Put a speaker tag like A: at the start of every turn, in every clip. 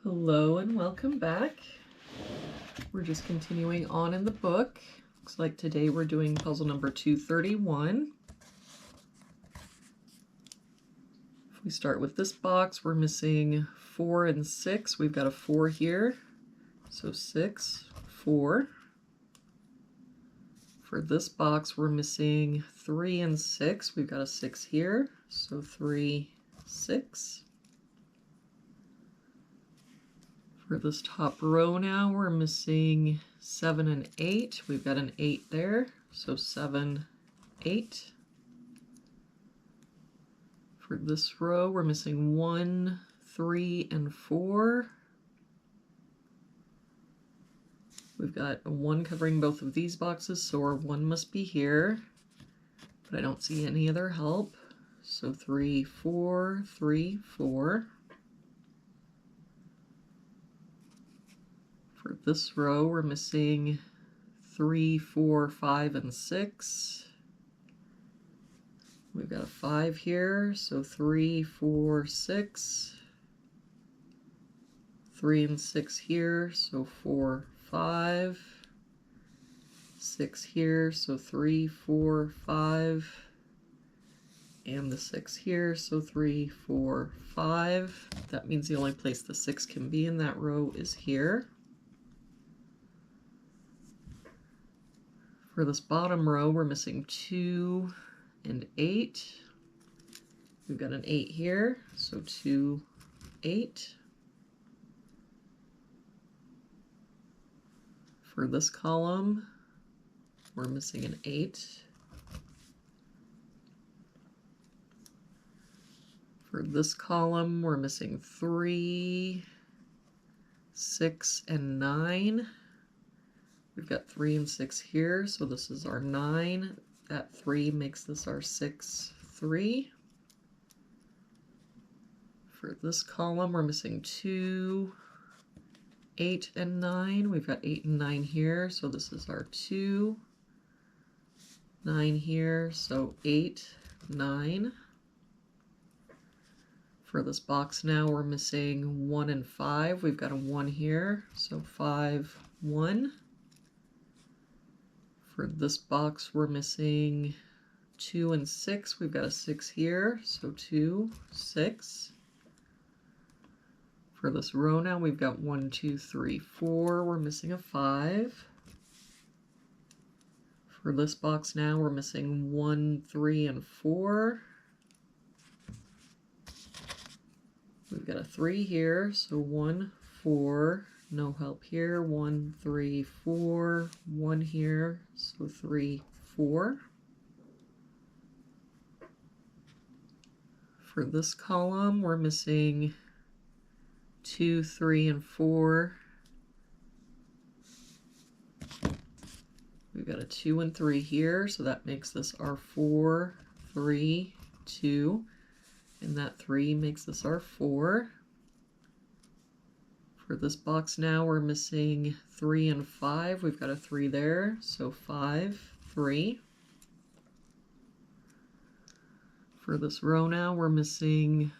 A: Hello and welcome back. We're just continuing on in the book. Looks like today we're doing puzzle number 231. If we start with this box, we're missing 4 and 6. We've got a 4 here, so 6, 4. For this box, we're missing 3 and 6. We've got a 6 here, so 3, 6. For this top row now, we're missing 7 and 8. We've got an 8 there, so 7, 8. For this row, we're missing 1, 3, and 4. We've got a 1 covering both of these boxes, so our 1 must be here, but I don't see any other help. So 3, 4, 3, 4. For this row, we're missing 3, 4, 5, and 6. We've got a 5 here, so 3, 4, 6. 3 and 6 here, so 4, 5. 6 here, so 3, 4, 5. And the 6 here, so 3, 4, 5. That means the only place the 6 can be in that row is here. For this bottom row, we're missing 2 and 8. We've got an 8 here, so 2, 8. For this column, we're missing an 8. For this column, we're missing 3, 6, and 9. We've got 3 and 6 here, so this is our 9. That 3 makes this our 6, 3. For this column, we're missing 2, 8, and 9. We've got 8 and 9 here, so this is our 2. 9 here, so 8, 9. For this box now, we're missing 1 and 5. We've got a 1 here, so 5, 1. For this box, we're missing 2 and 6. We've got a 6 here, so 2, 6. For this row now, we've got 1, 2, 3, 4. We're missing a 5. For this box now, we're missing 1, 3, and 4. We've got a 3 here, so 1, 4. No help here. 1, 3, 4. 1 here, so 3, 4. For this column, we're missing 2, 3, and 4. We've got a 2 and 3 here, so that makes this our 4, 3, 2. And that 3 makes this our 4. For this box now, we're missing 3 and 5. We've got a 3 there, so 5, 3. For this row now, we're missing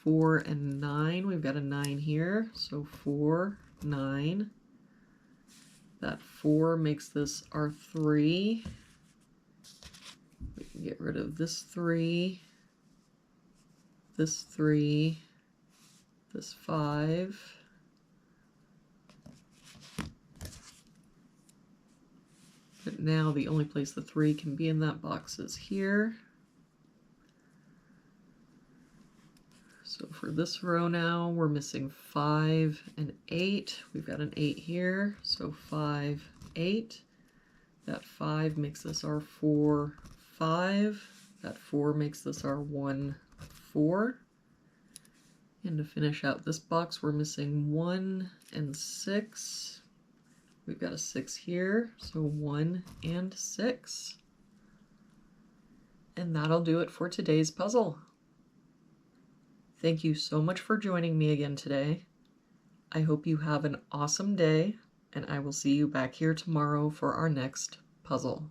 A: 4 and 9. We've got a 9 here, so 4, 9. That 4 makes this our 3. We can get rid of this 3, this 3, this 5. But now the only place the 3 can be in that box is here. So for this row now, we're missing 5 and 8. We've got an 8 here, so 5, 8. That 5 makes this our 4, 5. That 4 makes this our 1, 4. And to finish out this box, we're missing 1 and 6. We've got a 6 here, so 1 and 6. And that'll do it for today's puzzle. Thank you so much for joining me again today. I hope you have an awesome day, and I will see you back here tomorrow for our next puzzle.